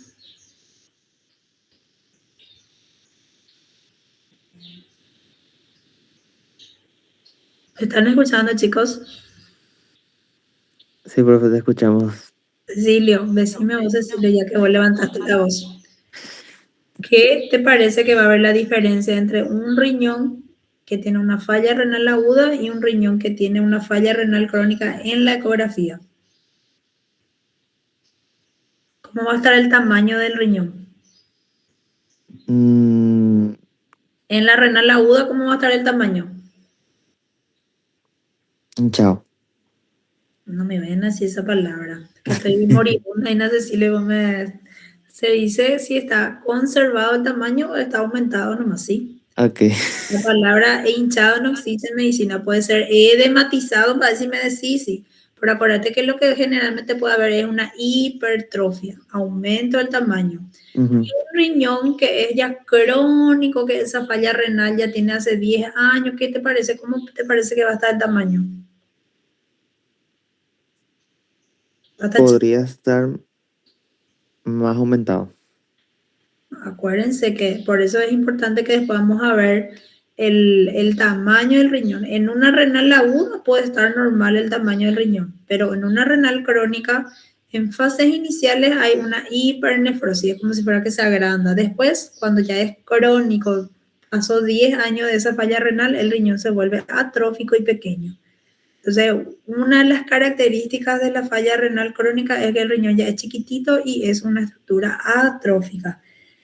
¿Me están escuchando, chicos? Sí, profe, te escuchamos. Cecilio, decime vos, Cecilio, ya que vos levantaste la voz. ¿Qué te parece que va a haber la diferencia entre un riñón que tiene una falla renal aguda y un riñón que tiene una falla renal crónica en la ecografía? ¿Cómo va a estar el tamaño del riñón? Mm, En la renal aguda, ¿cómo va a estar el tamaño? chao. No me ven así esa palabra, que estoy moribunda y no sé si se dice si está conservado el tamaño o está aumentado nomás, ¿sí? Ok. La palabra hinchado no existe en medicina, puede ser edematizado, para decirme de sí, pero acuérdate que lo que generalmente puede haber es una hipertrofia, aumento del tamaño. Ujú. Y un riñón que es ya crónico, que esa falla renal ya tiene hace 10 años, ¿qué te parece? ¿Cómo te parece que va a estar el tamaño? Va a estar Podría estar más aumentado. Acuérdense que por eso es importante que después vamos a ver el tamaño del riñón. En una renal aguda puede estar normal el tamaño del riñón, pero en una renal crónica, en fases iniciales hay una hipernefrosis, es como si fuera que se agranda. Después, cuando ya es crónico, pasó 10 años de esa falla renal, el riñón se vuelve atrófico y pequeño. Entonces, una de las características de la falla renal crónica es que el riñón ya es chiquitito y es una estructura atrófica.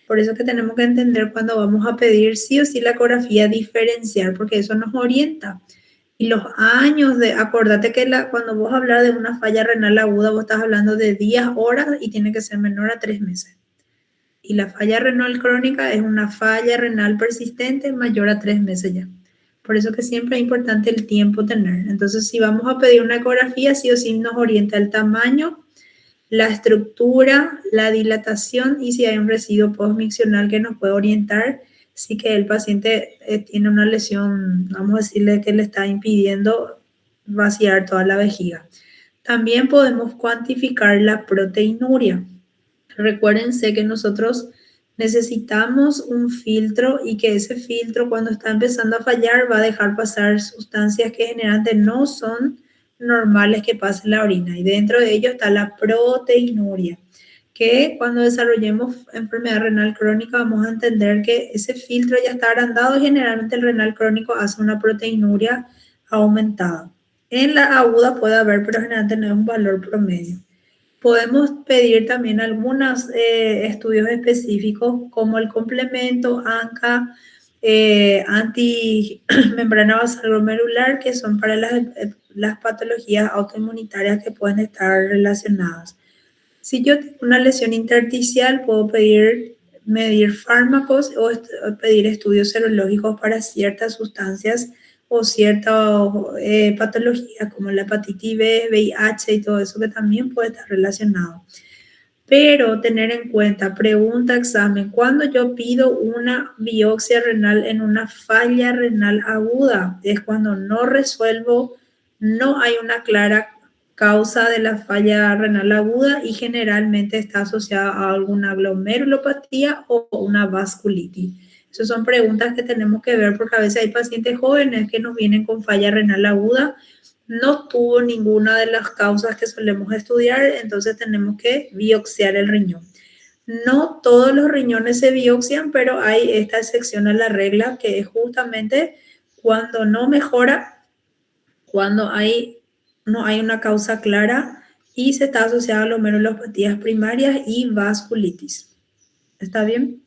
Por eso que tenemos que entender cuando vamos a pedir sí o sí la ecografía diferencial, porque eso nos orienta. Y los años acordate que cuando vos hablas de una falla renal aguda, vos estás hablando de días, horas y tiene que ser menor a 3 meses. Y la falla renal crónica es una falla renal persistente mayor a 3 meses ya. Por eso que siempre es importante el tiempo tener. Entonces, si vamos a pedir una ecografía, sí o sí nos orienta el tamaño, la estructura, la dilatación y si hay un residuo postmiccional que nos puede orientar si que el paciente tiene una lesión, vamos a decirle, que le está impidiendo vaciar toda la vejiga. También podemos cuantificar la proteinuria. Recuérdense que nosotros Necesitamos un filtro y que ese filtro cuando está empezando a fallar va a dejar pasar sustancias que generalmente no son normales que pasen la orina. Y dentro de ello está la proteinuria, que cuando desarrollemos enfermedad renal crónica vamos a entender que ese filtro ya está agrandado y generalmente el renal crónico hace una proteinuria aumentada. En la aguda puede haber, pero generalmente no es un valor promedio. Podemos pedir también algunos estudios específicos como el complemento ANCA, antimembrana basal glomerular, que son para las patologías autoinmunitarias que pueden estar relacionadas. Si yo tengo una lesión intersticial, puedo medir fármacos o pedir estudios serológicos para ciertas sustancias o ciertas patologías como la hepatitis B, VIH y todo eso que también puede estar relacionado. Pero tener en cuenta, pregunta, examen, cuando yo pido una biopsia renal en una falla renal aguda, es cuando no resuelvo, no hay una clara causa de la falla renal aguda y generalmente está asociada a alguna glomerulopatía o una vasculitis. Esas son preguntas que tenemos que ver porque a veces hay pacientes jóvenes que nos vienen con falla renal aguda, no tuvo ninguna de las causas que solemos estudiar, entonces tenemos que biopsiar el riñón. No todos los riñones se biopsian, pero hay esta excepción a la regla que es justamente cuando no mejora, cuando no hay una causa clara y se está asociado a glomerulopatías primarias y vasculitis. ¿Está bien?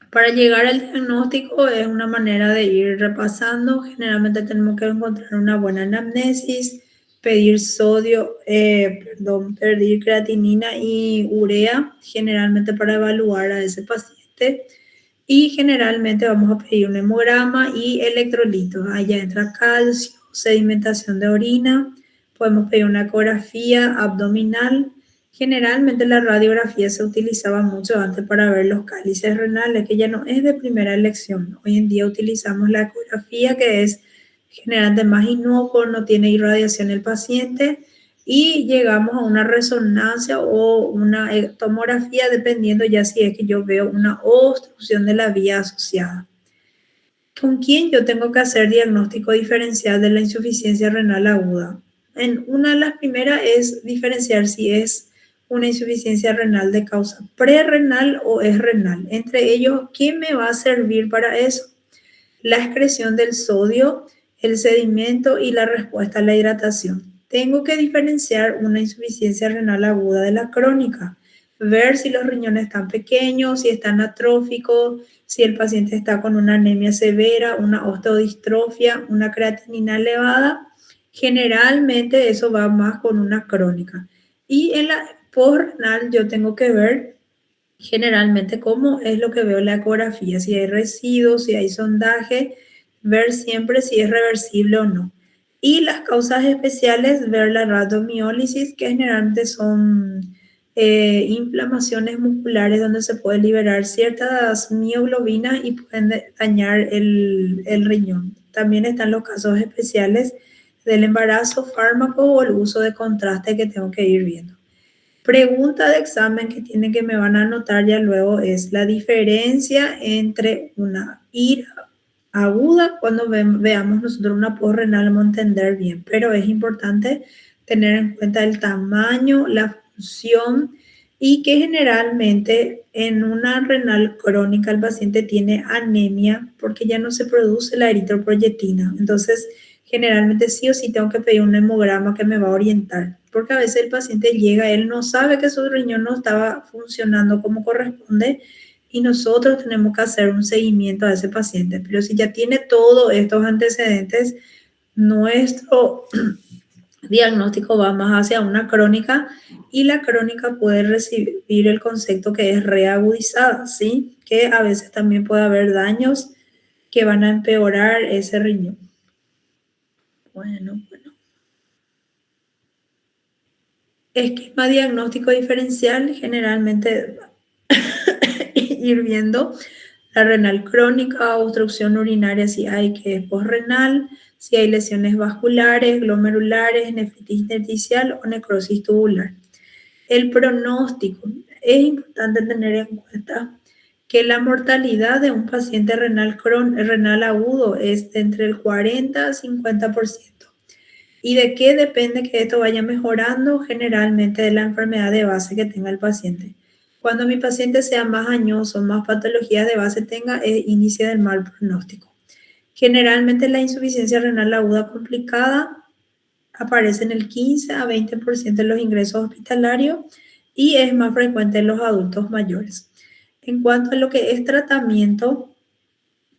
Para llegar al diagnóstico es una manera de ir repasando. Generalmente tenemos que encontrar una buena anamnesis, pedir pedir creatinina y urea, generalmente para evaluar a ese paciente. Y generalmente vamos a pedir un hemograma y electrolitos. Allá entra calcio, sedimentación de orina. Podemos pedir una ecografía abdominal. Generalmente la radiografía se utilizaba mucho antes para ver los cálices renales, que ya no es de primera elección. Hoy en día utilizamos la ecografía, que es generalmente más inocuo, no tiene irradiación el paciente, y llegamos a una resonancia o una tomografía, dependiendo ya si es que yo veo una obstrucción de la vía asociada. ¿Con quién yo tengo que hacer diagnóstico diferencial de la insuficiencia renal aguda? Una de las primeras es diferenciar si es una insuficiencia renal de causa prerrenal o es renal. Entre ellos, ¿qué me va a servir para eso? La excreción del sodio, el sedimento y la respuesta a la hidratación. Tengo que diferenciar una insuficiencia renal aguda de la crónica, ver si los riñones están pequeños, si están atróficos, si el paciente está con una anemia severa, una osteodistrofia, una creatinina elevada. Generalmente eso va más con una crónica. Y en la postrenal yo tengo que ver generalmente cómo es lo que veo en la ecografía, si hay residuos, si hay sondaje, ver siempre si es reversible o no. Y las causas especiales, ver la rhabdomiólisis, que generalmente son inflamaciones musculares donde se puede liberar ciertas mioglobinas y pueden dañar el riñón. También están los casos especiales del embarazo, fármaco o el uso de contraste que tengo que ir viendo. Pregunta de examen que me van a anotar ya luego es la diferencia entre una ira aguda cuando veamos nosotros una postrenal, vamos a entender bien, pero es importante tener en cuenta el tamaño, la función y que generalmente en una renal crónica el paciente tiene anemia porque ya no se produce la eritropoyetina. Entonces, generalmente sí o sí tengo que pedir un hemograma que me va a orientar, porque a veces el paciente llega, él no sabe que su riñón no estaba funcionando como corresponde y nosotros tenemos que hacer un seguimiento a ese paciente. Pero si ya tiene todos estos antecedentes, nuestro diagnóstico va más hacia una crónica y la crónica puede recibir el concepto que es reagudizada, ¿sí? Que a veces también puede haber daños que van a empeorar ese riñón. Bueno. Esquema diagnóstico diferencial, generalmente ir viendo la renal crónica, obstrucción urinaria si hay, que es posrenal, si hay lesiones vasculares, glomerulares, nefritis intersticial o necrosis tubular. El pronóstico. Es importante tener en cuenta que la mortalidad de un paciente renal agudo es de entre el 40 a 50%. ¿Y de qué depende que esto vaya mejorando? Generalmente de la enfermedad de base que tenga el paciente. Cuando mi paciente sea más añoso, más patologías de base tenga, es inicio del mal pronóstico. Generalmente la insuficiencia renal aguda complicada aparece en el 15 a 20% de los ingresos hospitalarios y es más frecuente en los adultos mayores. En cuanto a lo que es tratamiento,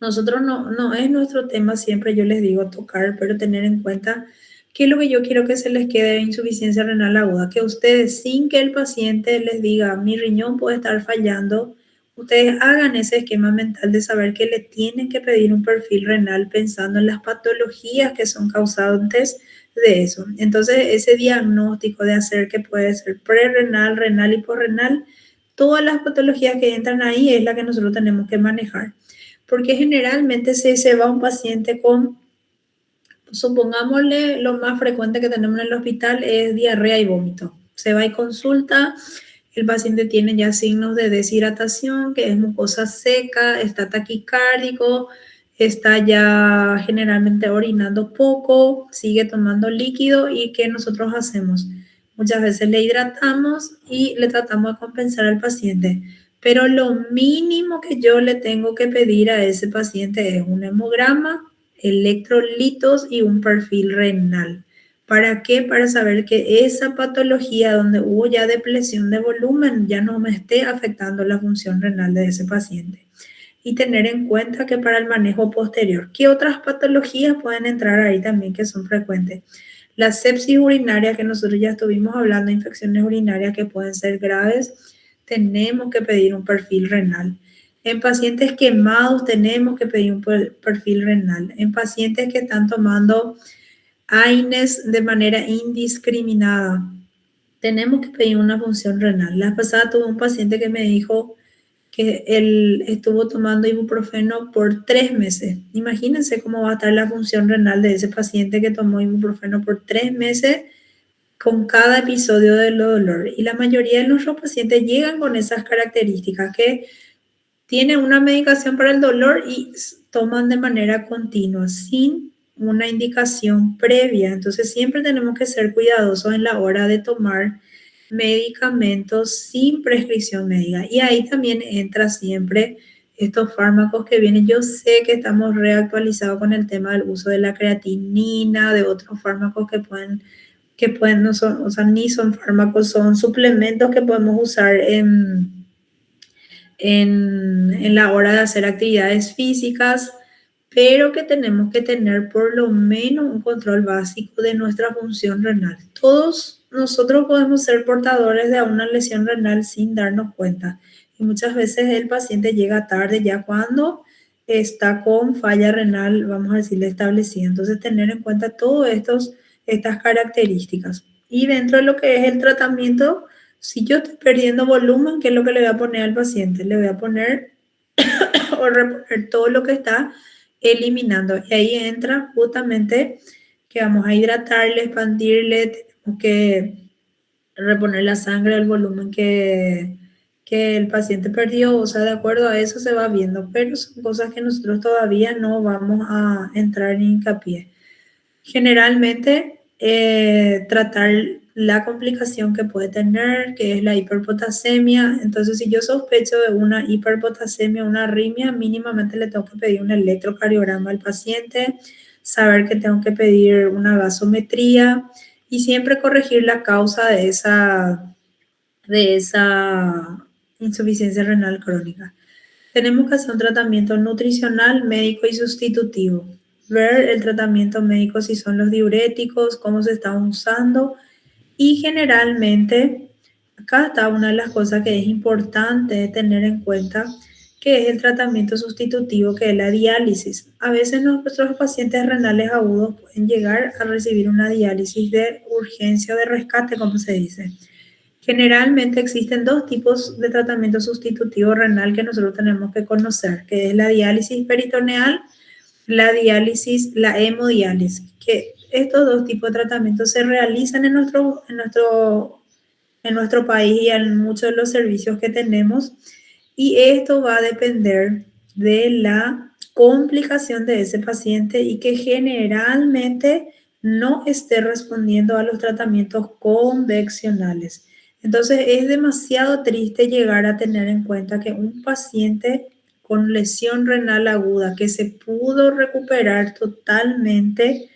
nosotros no es nuestro tema siempre, yo les digo tocar, pero tener en cuenta que lo que yo quiero que se les quede de insuficiencia renal aguda, que ustedes sin que el paciente les diga mi riñón puede estar fallando, ustedes hagan ese esquema mental de saber que le tienen que pedir un perfil renal pensando en las patologías que son causantes de eso. Entonces ese diagnóstico de hacer que puede ser prerrenal, renal y posrenal, todas las patologías que entran ahí es la que nosotros tenemos que manejar. Porque generalmente se va un paciente con, supongámosle, lo más frecuente que tenemos en el hospital es diarrea y vómito. Se va y consulta, el paciente tiene ya signos de deshidratación, que es mucosa seca, está taquicárdico, está ya generalmente orinando poco, sigue tomando líquido y ¿qué nosotros hacemos? Muchas veces le hidratamos y le tratamos de compensar al paciente. Pero lo mínimo que yo le tengo que pedir a ese paciente es un hemograma, electrolitos y un perfil renal. ¿Para qué? Para saber que esa patología donde hubo ya depresión de volumen ya no me esté afectando la función renal de ese paciente. Y tener en cuenta que para el manejo posterior, ¿qué otras patologías pueden entrar ahí también que son frecuentes? La sepsis urinaria, que nosotros ya estuvimos hablando, infecciones urinarias que pueden ser graves, tenemos que pedir un perfil renal. En pacientes quemados tenemos que pedir un perfil renal. En pacientes que están tomando AINES de manera indiscriminada, tenemos que pedir una función renal. La pasada tuve un paciente que me dijo que él estuvo tomando ibuprofeno por 3 meses. Imagínense cómo va a estar la función renal de ese paciente que tomó ibuprofeno por 3 meses con cada episodio del dolor. Y la mayoría de nuestros pacientes llegan con esas características, que tienen una medicación para el dolor y toman de manera continua, sin una indicación previa. Entonces siempre tenemos que ser cuidadosos en la hora de tomar medicamentos sin prescripción médica. Y ahí también entra siempre estos fármacos que vienen. Yo sé que estamos reactualizados con el tema del uso de la creatinina, de otros fármacos que pueden no son, o sea, ni son fármacos, son suplementos que podemos usar en la hora de hacer actividades físicas, pero que tenemos que tener por lo menos un control básico de nuestra función renal. Todos nosotros podemos ser portadores de una lesión renal sin darnos cuenta. Y muchas veces el paciente llega tarde ya cuando está con falla renal, vamos a decirle, establecida. Entonces, tener en cuenta todas estas características. Y dentro de lo que es el tratamiento, si yo estoy perdiendo volumen, ¿qué es lo que le voy a poner al paciente? Le voy a poner o reponer todo lo que está eliminando. Y ahí entra justamente que vamos a hidratarle, expandirle, tenemos que reponer la sangre al volumen que el paciente perdió. O sea, de acuerdo a eso se va viendo, pero son cosas que nosotros todavía no vamos a entrar en hincapié. Generalmente, tratar la complicación que puede tener, que es la hiperpotasemia. Entonces, si yo sospecho de una hiperpotasemia, una arritmia, mínimamente le tengo que pedir un electrocardiograma al paciente, saber que tengo que pedir una gasometría y siempre corregir la causa de esa insuficiencia renal crónica. Tenemos que hacer un tratamiento nutricional, médico y sustitutivo. Ver el tratamiento médico, si son los diuréticos, cómo se están usando. Y generalmente, acá está una de las cosas que es importante tener en cuenta, que es el tratamiento sustitutivo, que es la diálisis. A veces nuestros pacientes renales agudos pueden llegar a recibir una diálisis de urgencia o de rescate, como se dice. Generalmente existen dos tipos de tratamiento sustitutivo renal que nosotros tenemos que conocer, que es la diálisis peritoneal, la hemodiálisis, que estos dos tipos de tratamientos se realizan en nuestro en nuestro país y en muchos de los servicios que tenemos. Y esto va a depender de la complicación de ese paciente y que generalmente no esté respondiendo a los tratamientos convencionales. Entonces es demasiado triste llegar a tener en cuenta que un paciente con lesión renal aguda que se pudo recuperar totalmente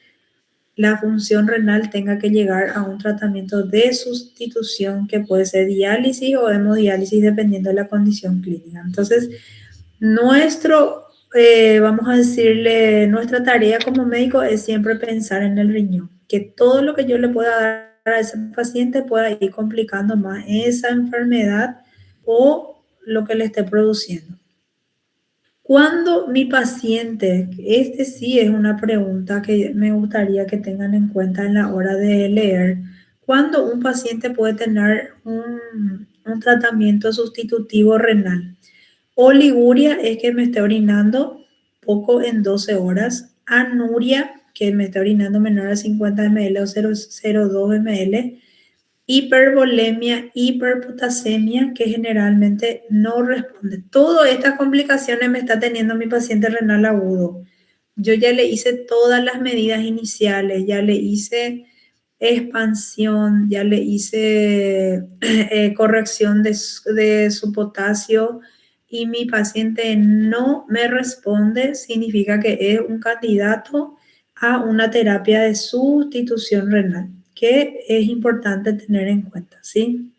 la función renal tenga que llegar a un tratamiento de sustitución que puede ser diálisis o hemodiálisis dependiendo de la condición clínica. Entonces, vamos a decirle, nuestra tarea como médico es siempre pensar en el riñón, que todo lo que yo le pueda dar a ese paciente pueda ir complicando más esa enfermedad o lo que le esté produciendo. Cuando mi paciente, este sí es una pregunta que me gustaría que tengan en cuenta en la hora de leer, cuando un paciente puede tener un tratamiento sustitutivo renal. Oliguria es que me esté orinando poco en 12 horas. Anuria, que me esté orinando menor a 50 ml o 0,02 ml. Hipervolemia, hiperpotasemia, que generalmente no responde. Todas estas complicaciones me está teniendo mi paciente renal agudo. Yo ya le hice todas las medidas iniciales, ya le hice expansión, ya le hice corrección de su potasio y mi paciente no me responde, significa que es un candidato a una terapia de sustitución renal, que es importante tener en cuenta, ¿sí?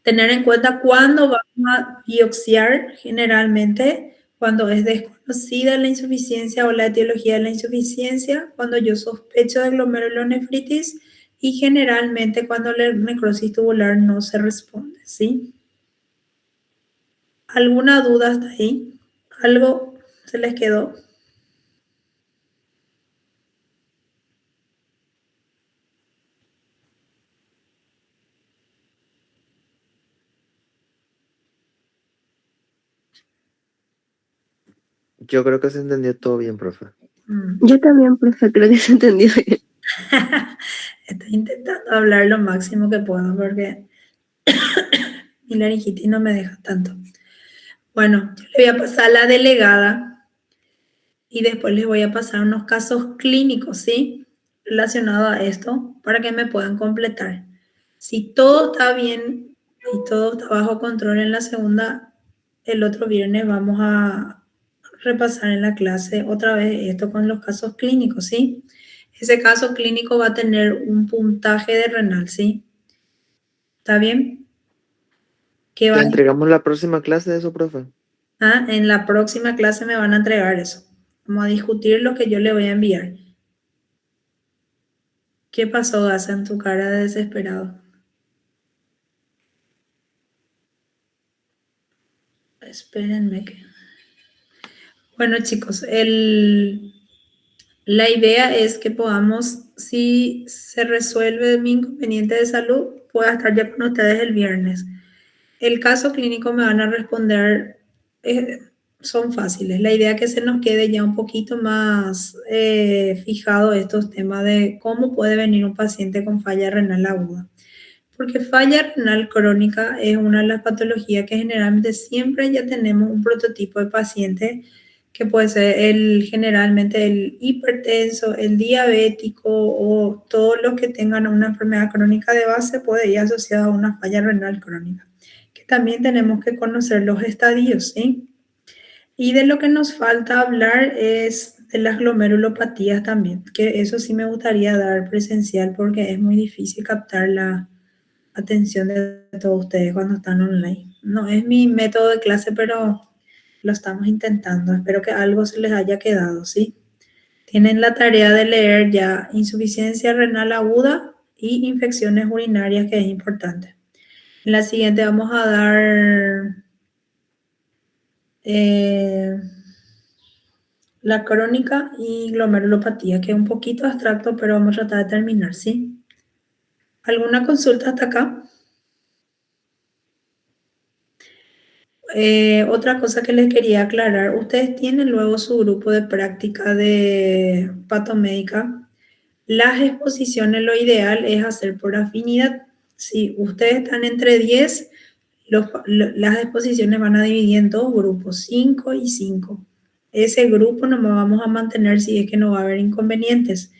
Tener en cuenta cuándo vamos a biopsiar, generalmente cuando es desconocida la insuficiencia o la etiología de la insuficiencia, cuando yo sospecho de glomerulonefritis y generalmente cuando la necrosis tubular no se responde, ¿sí? ¿Alguna duda hasta ahí? ¿Algo se les quedó? Yo creo que se entendió todo bien, profe. Yo también, profe, creo que se entendió bien. Estoy intentando hablar lo máximo que puedo porque mi laringitis no me deja tanto. Bueno, yo le voy a pasar a la delegada y después les voy a pasar unos casos clínicos, ¿sí? Relacionados a esto para que me puedan completar. Si todo está bien y todo está bajo control en la segunda, el otro viernes vamos a repasar en la clase otra vez esto con los casos clínicos, ¿sí? Ese caso clínico va a tener un puntaje de renal, ¿sí? ¿Está bien? Que ¿Le van, entregamos la próxima clase de eso, profe? en la próxima clase me van a entregar eso. Vamos a discutir lo que yo le voy a enviar. ¿Qué pasó, Gaza, en tu cara de desesperado? Espérenme que... Bueno, chicos, la idea es que podamos, si se resuelve mi inconveniente de salud, pueda estar ya con ustedes el viernes. El caso clínico me van a responder, son fáciles. La idea es que se nos quede ya un poquito más fijado estos temas de cómo puede venir un paciente con falla renal aguda. Porque falla renal crónica es una de las patologías que generalmente siempre ya tenemos un prototipo de paciente que puede ser generalmente el hipertenso, el diabético o todos los que tengan una enfermedad crónica de base puede ir asociado a una falla renal crónica. Que también tenemos que conocer los estadios, ¿sí? Y de lo que nos falta hablar es de las glomerulopatías también, que eso sí me gustaría dar presencial porque es muy difícil captar la atención de todos ustedes cuando están online. No es mi método de clase, pero lo estamos intentando. Espero que algo se les haya quedado, ¿sí? Tienen la tarea de leer ya insuficiencia renal aguda y infecciones urinarias, que es importante. En la siguiente vamos a dar la crónica y glomerulopatía, que es un poquito abstracto, pero vamos a tratar de terminar, ¿sí? ¿Alguna consulta hasta acá? Otra cosa que les quería aclarar, ustedes tienen luego su grupo de práctica de patomédica. Las exposiciones, lo ideal es hacer por afinidad. Si ustedes están entre 10, las exposiciones van a dividir en dos grupos, 5 y 5. Ese grupo nos vamos a mantener si es que no va a haber inconvenientes.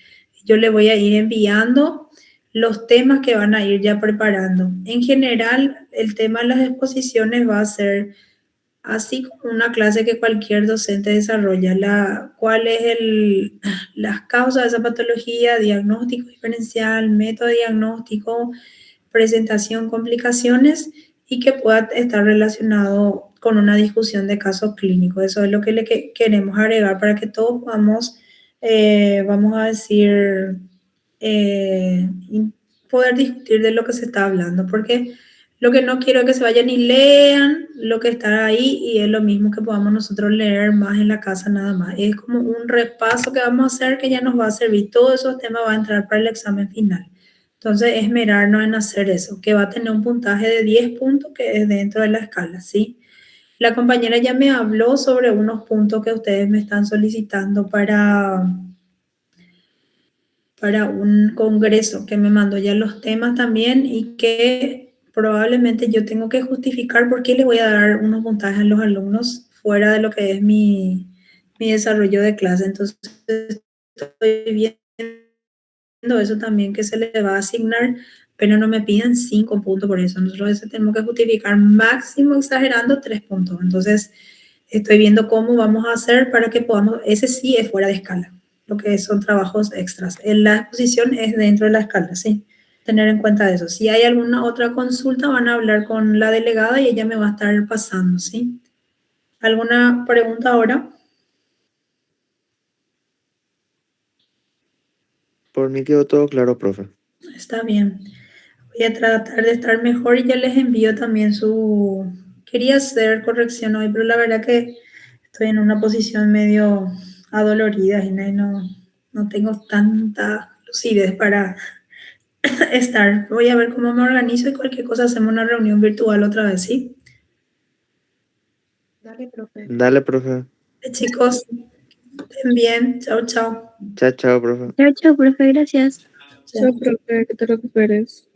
Yo le voy a ir enviando los temas que van a ir ya preparando. En general, el tema de las exposiciones va a ser así como una clase que cualquier docente desarrolla. ¿Cuál es las causas de esa patología? Diagnóstico diferencial, método diagnóstico, presentación, complicaciones y que pueda estar relacionado con una discusión de casos clínicos. Eso es lo que queremos agregar para que todos podamos, vamos a decir, poder discutir de lo que se está hablando, porque lo que no quiero es que se vayan y lean lo que está ahí y es lo mismo que podamos nosotros leer más en la casa nada más. Es como un repaso que vamos a hacer que ya nos va a servir. Todos esos temas van a entrar para el examen final. Entonces, esmerarnos en hacer eso, que va a tener un puntaje de 10 puntos que es dentro de la escala, ¿sí? La compañera ya me habló sobre unos puntos que ustedes me están solicitando para un congreso, que me mandó ya los temas también y que probablemente yo tengo que justificar por qué le voy a dar unos puntajes a los alumnos fuera de lo que es mi desarrollo de clase. Entonces, estoy viendo eso también que se le va a asignar, pero no me pidan 5 puntos por eso. Nosotros tenemos que justificar máximo exagerando 3 puntos. Entonces, estoy viendo cómo vamos a hacer para que podamos, ese sí es fuera de escala, lo que son trabajos extras. La exposición es dentro de la escala, sí. Tener en cuenta eso. Si hay alguna otra consulta, van a hablar con la delegada y ella me va a estar pasando, ¿sí? ¿Alguna pregunta ahora? Por mí quedó todo claro, profe. Está bien. Voy a tratar de estar mejor y ya les envío también su... Quería hacer corrección hoy, pero la verdad que estoy en una posición medio adolorida y no tengo tanta lucidez para estar. Voy a ver cómo me organizo y cualquier cosa hacemos una reunión virtual otra vez, ¿sí? Dale, profe. Dale, profe. Chicos, estén bien. Chao, chao. Chao, chao, profe. Chao, chao, profe, gracias. Chao. Chao, profe, que te recuperes.